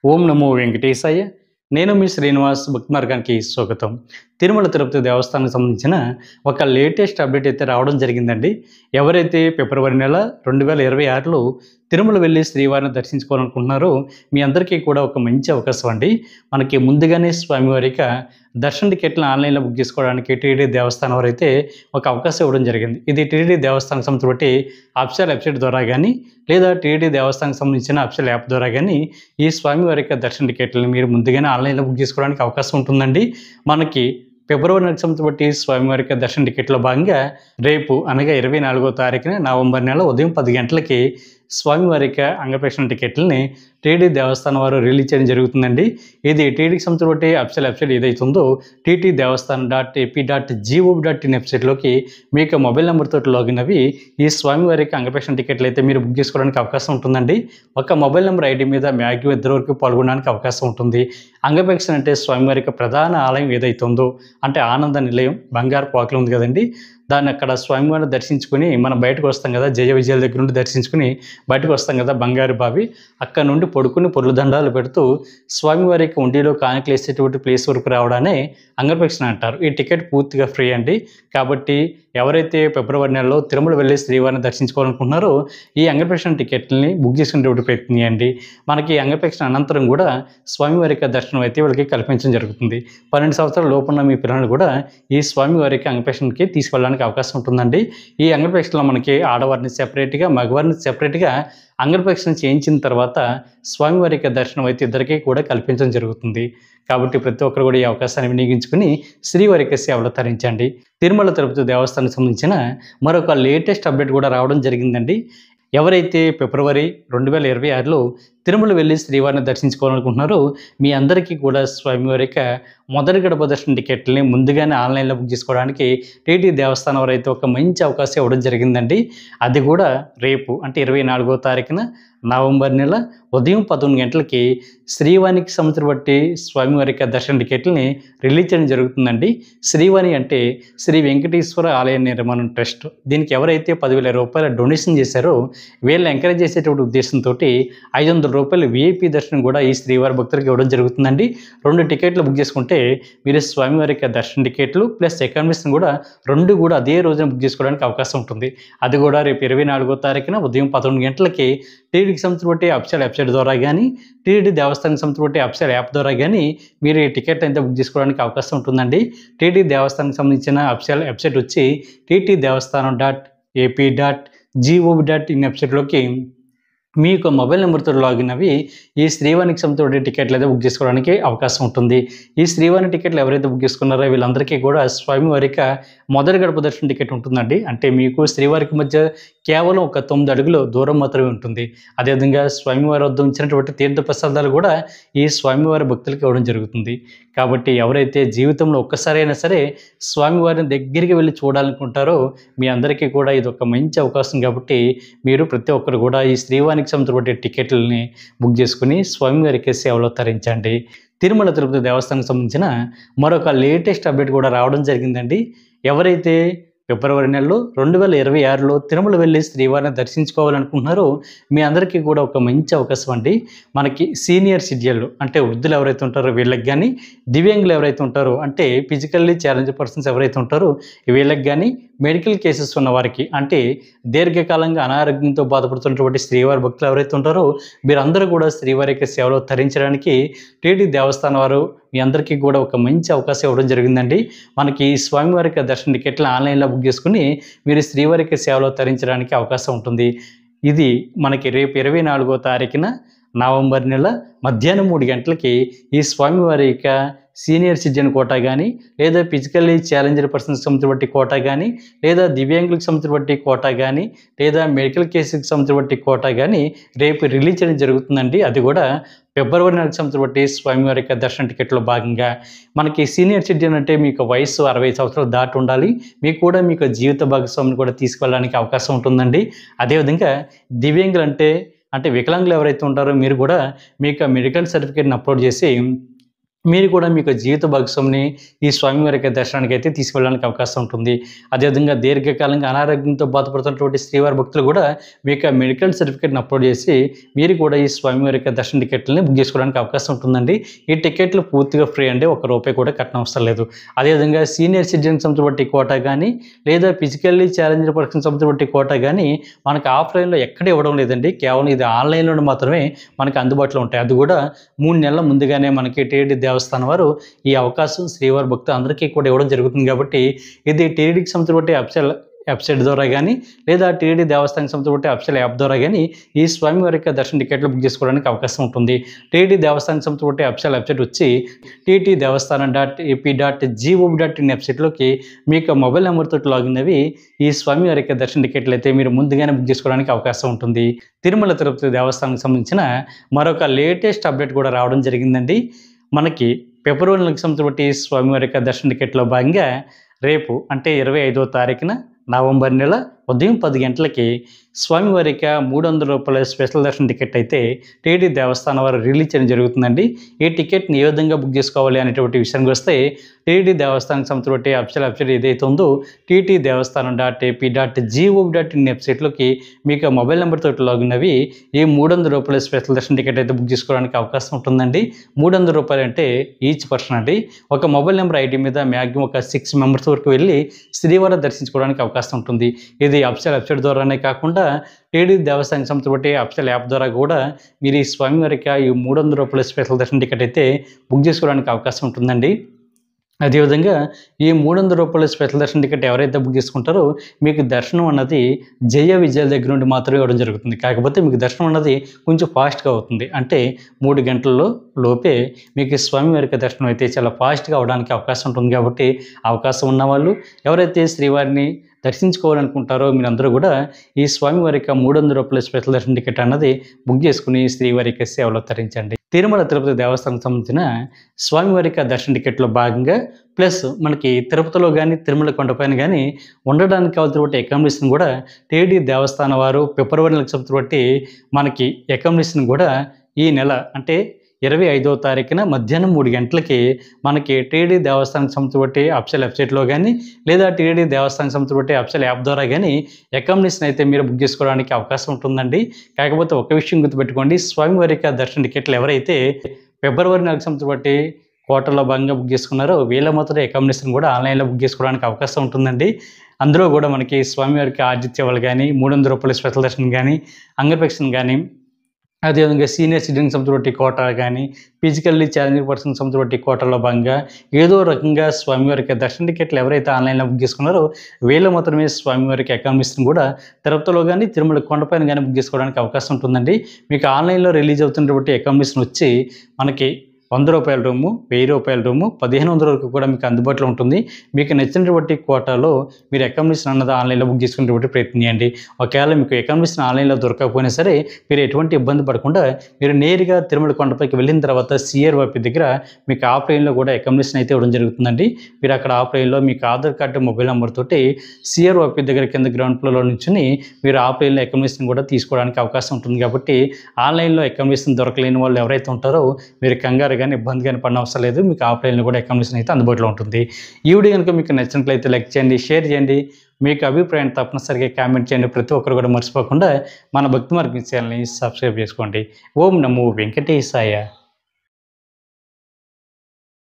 ఓం నమో వెంకటేశాయ. నేను మీ శ్రీనివాస్. భక్తి మార్గానికి స్వాగతం. తిరుమల తిరుపతి దేవస్థానానికి సంబంధించిన ఒక లేటెస్ట్ అప్డేట్ అయితే రావడం జరిగిందండి. ఎవరైతే ఫిబ్రవరి నెల 2026లో తిరుమల వెళ్ళి శ్రీవారిని దర్శించుకోవాలనుకుంటున్నారో మీ అందరికీ కూడా ఒక మంచి అవకాశం అండి. మనకి ముందుగానే స్వామివారి యొక్క దర్శన టికెట్లను ఆన్లైన్లో బుక్ చేసుకోవడానికి టీటీడీ దేవస్థానం వారు అయితే ఒక అవకాశం ఇవ్వడం జరిగింది. ఇది టీటీడీ దేవస్థానం సంస్థ బట్టి అఫీషియల్ వెబ్సైట్ ద్వారా కానీ లేదా టీటీడీ దేవస్థానానికి సంబంధించిన అఫీషియల్ యాప్ ద్వారా కానీ ఈ స్వామివారి యొక్క దర్శన టికెట్లను మీరు ముందుగానే ఆన్లైన్లో బుక్ చేసుకోవడానికి అవకాశం ఉంటుందండి. మనకి ఫిబ్రవరి నెలకు సంబంధించి బట్టి స్వామివారి యొక్క దర్శన టికెట్లో భాగంగా రేపు అనగా 24వ తారీఖున నవంబర్ నెల ఉదయం 10 గంటలకి స్వామివారి యొక్క అంగప్రదక్షిణ టికెట్లని టీటీడీ దేవస్థానం వారు రిలీజ్ చేయడం జరుగుతుందండి. ఇది టీటీడీకి సంబంధించి బట్టి అఫీషియల్ వెబ్సైట్ ఏదైతే ఉందో ttdevaస్థానం.ap.gov.in వెబ్సైట్లోకి మీకు మొబైల్ నెంబర్తో లాగిన్ అవి ఈ స్వామివారి యొక్క అంగప్రదక్షిణ టికెట్లు అయితే మీరు బుక్ చేసుకోవడానికి అవకాశం ఉంటుందండి. ఒక మొబైల్ నెంబర్ ఐడి మీద మ్యాక్సిమం 2 వరకు పాల్గొనడానికి అవకాశం ఉంటుంది. అంగప్రదక్షిణ అంటే స్వామివారి యొక్క ప్రధాన ఆలయం ఏదైతే ఉందో అంటే ఆనంద నిలయం బంగారు పాకలు ఉంది కదండి, దాన్ని అక్కడ స్వామివారిని దర్శించుకుని మనం బయటకు వస్తాం కదా, జయ విజయాల దగ్గర నుండి దర్శించుకుని బయటకు వస్తాం కదా బంగారు బావి, అక్కడ నుండి పడుకుని పొర్లు దండాలు పెడుతూ స్వామివారికి ఉండిలో కానుకలు వేసేటువంటి ప్లేస్ వరకు రావడానే అంగప్రదక్షిణ అంటారు. ఈ టికెట్ పూర్తిగా ఫ్రీ అండి. కాబట్టి ఎవరైతే ఫిబ్రవరి నెలలో తిరుమల వెళ్ళి శ్రీవారిని దర్శించుకోవాలనుకుంటున్నారో ఈ అంగప్రదక్షిణ టికెట్లని బుక్ చేసుకునేటువంటి ప్రయత్నం చేయండి. మనకి అంగప్రదక్షిణ అనంతరం కూడా స్వామివారి యొక్క దర్శనం అయితే వీళ్ళకి కల్పించడం జరుగుతుంది. 12 సంవత్సరాల లోపున్న మీ పిల్లలు కూడా ఈ స్వామివారికి అంగప్రదక్షిణకి తీసుకెళ్ళడానికి అవకాశం ఉంటుందండి. ఈ అంగప్రదక్షిణలో మనకి ఆడవారిని సెపరేట్గా మగవారిని సెపరేట్గా అంగప్రదక్షిణ చేయించిన తర్వాత స్వామివారి యొక్క దర్శనం అయితే ఇద్దరికీ కూడా కల్పించడం జరుగుతుంది. కాబట్టి ప్రతి ఒక్కరు కూడా ఈ అవకాశాన్ని వినియోగించుకుని శ్రీవారి యొక్క సేవలు తరించండి. తిరుమల తిరుపతి దేవస్థానానికి సంబంధించిన మరొక లేటెస్ట్ అప్డేట్ కూడా రావడం జరిగిందండి. ఎవరైతే ఫిబ్రవరి 2026లో తిరుమల వెళ్ళి శ్రీవారిని దర్శించుకోవాలనుకుంటున్నారో మీ అందరికీ కూడా స్వామివారి యొక్క మొదటి గడప దర్శన టికెట్లని ముందుగానే ఆన్లైన్లో బుక్ చేసుకోవడానికి టీటీడీ దేవస్థానం వారు అయితే ఒక మంచి అవకాశం ఇవ్వడం జరిగిందండి. అది కూడా రేపు అంటే 24వ తారీఖున నవంబర్ నెల ఉదయం 11 గంటలకి శ్రీవారికి సంవత్సరం బట్టి స్వామివారి యొక్క దర్శన టికెట్లని రిలీజ్ చేయడం జరుగుతుందండి. శ్రీవాణి అంటే శ్రీ వెంకటేశ్వర ఆలయ నిర్మాణం ట్రస్ట్. దీనికి ఎవరైతే 10,000 రూపాయల డొనేషన్ చేశారో వీళ్ళని ఎంకరేజ్ చేసేటువంటి ఉద్దేశంతో 500 రూపాయలు విఐపి దర్శనం కూడా ఈ శ్రీవారి భక్తులకు ఇవ్వడం జరుగుతుందండి. 2 టికెట్లు బుక్ చేసుకుంటే మీరు స్వామివారి యొక్క దర్శన టికెట్లు ప్లస్ ఎకానమీస్ని కూడా 2 కూడా అదే రోజున బుక్ చేసుకోవడానికి అవకాశం ఉంటుంది. అది కూడా రేపు 24వ తారీఖున ఉదయం 11 గంటలకి టీటీడీకి సంబంధించి బట్టి అఫీషియల్ వెబ్సైట్ ద్వారా కానీ టీటీడీ దేవస్థానానికి సంబంధించి బట్టి అఫీషియల్ యాప్ ద్వారా కానీ మీరు ఈ టికెట్ అయితే బుక్ చేసుకోవడానికి అవకాశం ఉంటుందండి. టీటీడీ దేవస్థానానికి సంబంధించిన అఫీషియల్ వెబ్సైట్ వచ్చి ttdevaస్థానం.ap.gov.in వెబ్సైట్లోకి మీ యొక్క మొబైల్ నెంబర్తో లాగిన్ అవి ఈ శ్రీవారికి సంబంధించిన టికెట్లు అయితే బుక్ చేసుకోవడానికి అవకాశం ఉంటుంది. ఈ శ్రీవారి టికెట్లు ఎవరైతే బుక్ చేసుకున్నారో వీళ్ళందరికీ కూడా స్వామివారి యొక్క మొదటి గడప దర్శన టికెట్ ఉంటుందండి. అంటే మీకు శ్రీవారికి మధ్య కేవలం ఒక 9 అడుగుల దూరం మాత్రమే ఉంటుంది. అదేవిధంగా స్వామివారి వద్ద ఉంచినటువంటి తీర్థ ప్రసాదాలు కూడా ఈ స్వామివారి భక్తులకు ఇవ్వడం జరుగుతుంది. కాబట్టి ఎవరైతే జీవితంలో ఒక్కసారైనా సరే స్వామివారిని దగ్గరికి వెళ్ళి చూడాలనుకుంటారో మీ అందరికీ కూడా ఇది ఒక మంచి అవకాశం. కాబట్టి మీరు ప్రతి ఒక్కరు కూడా ఈ శ్రీవారికి సంబంధించిన టికెట్లని బుక్ చేసుకుని స్వామివారికి సేవలో తరించండి. తిరుమల తిరుపతి దేవస్థానానికి సంబంధించిన మరొక లేటెస్ట్ అప్డేట్ కూడా రావడం జరిగిందండి. ఎవరైతే ఫిబ్రవరి నెలలో 2026లో తిరుమల వెళ్ళి శ్రీవారిని దర్శించుకోవాలనుకుంటున్నారో మీ అందరికీ కూడా ఒక మంచి అవకాశం అండి. మనకి సీనియర్ సిటిజన్లు అంటే వృద్ధులు ఎవరైతే ఉంటారో వీళ్ళకి కానీ, దివ్యాంగులు ఎవరైతే ఉంటారో అంటే ఫిజికల్లీ ఛాలెంజ్ పర్సన్స్ ఎవరైతే ఉంటారో వీళ్ళకి కానీ, మెడికల్ కేసెస్ ఉన్న వారికి అంటే దీర్ఘకాలంగా అనారోగ్యంతో బాధపడుతున్నటువంటి శ్రీవారి భక్తులు ఎవరైతే ఉంటారో మీరందరూ కూడా శ్రీవారి యొక్క సేవలో తరించడానికి టీటీడీ దేవస్థానం వారు మీ అందరికీ కూడా ఒక మంచి అవకాశం ఇవ్వడం జరిగిందండి. మనకి స్వామివారి యొక్క దర్శన టికెట్లు ఆన్లైన్లో బుక్ చేసుకుని మీరు శ్రీవారి యొక్క సేవలో తరించడానికి అవకాశం ఉంటుంది. ఇది మనకి రేపు 24వ తారీఖున నవంబర్ నెల మధ్యాహ్నం 3 గంటలకి ఈ స్వామివారి యొక్క సీనియర్ సిటిజన్ కోటా కానీ లేదా ఫిజికల్లీ ఛాలెంజ్డ్ పర్సన్స్కి సంబంధించిన బట్టి కోటా కానీ లేదా దివ్యాంగులకు సంబంధించిన బట్టి కోటా కానీ లేదా మెడికల్ కేసుకి సంబంధించిన బట్టి కోటా కానీ రేపు రిలీజ్ చేయడం జరుగుతుందండి. అది కూడా ఫిబ్రవరి నెలకు సంబంధించిన బట్టి స్వామివారి యొక్క దర్శన టికెట్లో భాగంగా మనకి సీనియర్ సిటిజన్ అంటే మీకు వయసు 60 సంవత్సరాలు దాటి ఉండాలి. మీకు కూడా మీకు జీవిత భాగస్వామిని కూడా తీసుకెళ్ళడానికి అవకాశం ఉంటుందండి. అదేవిధంగా దివ్యాంగులు అంటే వికలాంగులు ఎవరైతే ఉంటారో మీరు కూడా మీకు మెడికల్ సర్టిఫికేట్ని అప్లోడ్ చేసి మీరు కూడా మీకు జీవిత భాగస్వామిని ఈ స్వామివారి యొక్క దర్శనానికి అయితే తీసుకెళ్ళడానికి అవకాశం ఉంటుంది. అదేవిధంగా దీర్ఘకాలంగా అనారోగ్యంతో బాధపడుతున్నటువంటి శ్రీవారి భక్తులు కూడా మీ యొక్క మెడికల్ సర్టిఫికేట్‌ని అప్లోడ్ చేసి, మీరు కూడా ఈ స్వామివారి యొక్క దర్శన టికెట్‌లని బుక్ చేసుకోవడానికి అవకాశం ఉంటుందండి. ఈ టికెట్లు పూర్తిగా ఫ్రీ అండి. ఒక్క రూపాయి కూడా కట్టనవసరం లేదు. అదేవిధంగా సీనియర్ సిటిజన్ సంబంధించిన కోటా గానీ, లేదా ఫిజికల్లీ ఛాలెంజ్డ్ పర్సన్ సంబంధించిన కోటా గానీ, మనకు ఆఫ్‌లైన్‌లో ఎక్కడ ఇవ్వడం లేదండి. కేవలం ఇది ఆన్‌లైన్‌లోనే మాత్రమే మనకు అందుబాటులో ఉంటాయి. అది కూడా 3 నెలల ముందుగానే మనకి టీటీడీ దేవస్థానం వారు ఈ అవకాశం శ్రీవారి భక్తులందరికీ కూడా ఇవ్వడం జరుగుతుంది కాబట్టి, ఇది టీటీడీకి సంబంధించిన వెబ్సైట్ ద్వారా గానీ, లేదా టీటీడీ దేవస్థానానికి సంబంధించిన అఫీషియల్ యాప్ ద్వారా గానీ, ఈ స్వామివారి యొక్క దర్శన టికెట్లు బుక్ చేసుకోవడానికి అవకాశం ఉంటుంది. టీటీడీ దేవస్థానానికి సంబంధించిన అఫీషియల్ వెబ్సైట్ వచ్చి ttdevastanam.ap.gov.in వెబ్సైట్‌లోకి మీ యొక్క మొబైల్ నంబర్‌తో లాగిన్ అవ్వి, ఈ స్వామివారి యొక్క దర్శన టికెట్లు అయితే మీరు ముందుగానే బుక్ చేసుకోవడానికి అవకాశం ఉంటుంది. తిరుమల తిరుపతి దేవస్థానానికి సంబంధించిన మరొక లేటెస్ట్ అప్డేట్ కూడా రావడం జరిగిందండి. మనకి ఫిబ్రవరి నెలకు సంబంధించిన స్వామివారి యొక్క దర్శన టికెట్‌లో భాగంగా రేపు అంటే 25వ తారీఖున నవంబర్ నెల ఉదయం 10 గంటలకి స్వామివారి యొక్క రూ. 300 స్పెషల్ దర్శన టికెట్ అయితే టీటీడీ దేవస్థానం వారు రిలీజ్ చేయడం జరుగుతుందండి. ఈ టికెట్‌ని ఏ విధంగా బుక్ చేసుకోవాలి అనేటువంటి విషయానికి వస్తే, టీటీడీ దేవస్థానానికి సంబంధించిన అఫీషియల్ వెబ్సైట్ ఏదైతే ఉందో ttdevastanam.ap.gov.in వెబ్సైట్‌లోకి మీకు మొబైల్ నెంబర్‌తో లాగిన్ అవ్వి, ఈ రూ. 300 స్పెషల్ దర్శన టికెట్ అయితే బుక్ చేసుకోవడానికి అవకాశం ఉంటుందండి. రూ. 300 అంటే ఈచ్ పర్సన్ అండి. ఒక మొబైల్ నెంబర్ ఐడి మీద మ్యాక్సిమం ఒక 6 మెంబర్స్ వరకు వెళ్ళి శ్రీవారిని దర్శించుకోవడానికి అవకాశం ఉంటుంది. ఇది అఫీషియల్ వెబ్సైట్ ద్వారానే కాకుండా టీటీడీ దేవస్థానానికి సంబంధించిన అఫీషియల్ యాప్ ద్వారా కూడా మీరు ఈ స్వామివారికి ఈ రూ. 300 స్పెషల్ దర్శన టికెట్ అయితే బుక్ చేసుకోవడానికి అవకాశం ఉంటుందండి. అదేవిధంగా ఈ రూ. 300 స్పెషల్ దర్శన టికెట్ ఎవరైతే బుక్ చేసుకుంటారో, మీకు దర్శనం అన్నది జయ విజయాల దగ్గర నుండి మాత్రమే ఇవ్వడం జరుగుతుంది. కాకపోతే మీకు దర్శనం అన్నది కొంచెం ఫాస్ట్‌గా అవుతుంది. అంటే 3 గంటల్లో లోపే మీకు స్వామివారి యొక్క దర్శనం అయితే చాలా ఫాస్ట్‌గా అవ్వడానికి అవకాశం ఉంటుంది. కాబట్టి అవకాశం ఉన్నవాళ్ళు, ఎవరైతే శ్రీవారిని దర్శించుకోవాలనుకుంటారో మీరందరూ కూడా ఈ స్వామివారి యొక్క రూ. 300 స్పెషల్ దర్శన టికెట్ అన్నది బుక్ చేసుకుని శ్రీవారి యొక్క సేవలో తరించండి. తిరుమల తిరుపతి దేవస్థానానికి సంబంధించిన స్వామివారి యొక్క దర్శన టికెట్లో భాగంగా ప్లస్ మనకి తిరుపతిలో కానీ తిరుమల కొండపైన కానీ ఉండడానికి కావాల్సినటువంటి అకామిడేషన్ కూడా టీటీడీ దేవస్థానం వారు ఫిబ్రవరి నెలకు సంబంధించి మనకి అకామిడేషన్ కూడా ఈ నెల అంటే 25వ తారీఖున మధ్యాహ్నం 3 గంటలకి మనకి టీటీడీ దేవస్థానానికి సంబంధించిన అఫీషియల్ వెబ్సైట్‌లో గానీ, లేదా టీటీడీ దేవస్థానానికి సంబంధించిన అఫీషియల్ యాప్ ద్వారా గానీ అకామిడేషన్ అయితే మీరు బుక్ చేసుకోవడానికి అవకాశం ఉంటుందండి. కాకపోతే ఒక విషయం గుర్తుపెట్టుకోండి, స్వామివారి యొక్క దర్శన టికెట్లు ఎవరైతే ఫిబ్రవరి నెలకు సంబంధించిన కోటాలో భాగంగా బుక్ చేసుకున్నారో, వీళ్ళ మాత్రం అకామిడేషన్ కూడా ఆన్‌లైన్‌లో బుక్ చేసుకోవడానికి అవకాశం ఉంటుందండి. అందులో కూడా మనకి స్వామివారికి ఆతిథ్యాలు కానీ, రూ. 300 స్పెషల్ దర్శనం కానీ, అంగప్రదక్షిణ కానీ, అదేవిధంగా సీనియర్ సిటిజన్ సంబంధించిన కోటా కానీ, ఫిజికల్లీ ఛాలెంజ్డ్ పర్సన్ సంబంధించిన కోటాలో భాగంగా ఏదో రకంగా స్వామివారికి దర్శన టికెట్లు ఎవరైతే ఆన్‌లైన్‌లో బుక్ చేసుకున్నారో, వీళ్ళు మాత్రమే స్వామివారికి అకామిడేషన్ కూడా తిరుపతిలో కానీ, తిరుమల కొండపైన కానీ బుక్ చేసుకోవడానికి అవకాశం ఉంటుందండి. మీకు ఆన్‌లైన్‌లో రిలీజ్ అవుతున్నటువంటి అకామిడేషన్ వచ్చి మనకి రూ. 100 రూము, రూ. 1000 రూము, 1500 వరకు కూడా మీకు అందుబాటులో ఉంటుంది. మీకు నచ్చినటువంటి కోటాలో మీరు అకామిడేషన్ అన్నది ఆన్‌లైన్‌లో బుక్ చేసుకునేటువంటి ప్రయత్నం చేయండి. ఒకవేళ మీకు అకామిడేషన్ ఆన్‌లైన్‌లో దొరకకపోయినా సరే, మీరు ఎటువంటి ఇబ్బంది పడకుండా మీరు నేరుగా తిరుమల కొండపైకి వెళ్ళిన తర్వాత CROP దగ్గర మీకు ఆఫ్‌లైన్‌లో కూడా అకామిడేషన్ అయితే ఇవ్వడం జరుగుతుందండి. మీరు అక్కడ ఆఫ్‌లైన్‌లో మీకు ఆధార్ కార్డు, మొబైల్ నెంబర్ తోటి CROP దగ్గర కింద గ్రౌండ్ ఫ్లోర్‌లో నించొని మీరు ఆఫ్‌లైన్‌లో అకామిడేషన్ కూడా తీసుకోవడానికి అవకాశం ఉంటుంది. కాబట్టి ఆన్‌లైన్‌లో అకామిడేషన్ దొరకలేని వాళ్ళు ఎవరైతే ఉంటారో, మీరు కంగారు కానీ ఇబ్బంది కానీ పడిన అవసరం లేదు. మీకు ఆఫ్‌లైన్‌లో కూడా అకామిడేషన్ అయితే అందుబాటులో ఉంటుంది. ఈ వీడియో కనుక మీకు నచ్చినట్లయితే లైక్ చేయండి, షేర్ చేయండి. మీకు అభిప్రాయాన్ని తప్పనిసరిగా కామెంట్ చేయండి. ప్రతి ఒక్కరు కూడా మర్చిపోకుండా మన భక్తి మార్గం ఛానల్‌ని సబ్స్క్రైబ్ చేసుకోండి. ఓం నమో వెంకటేశాయ.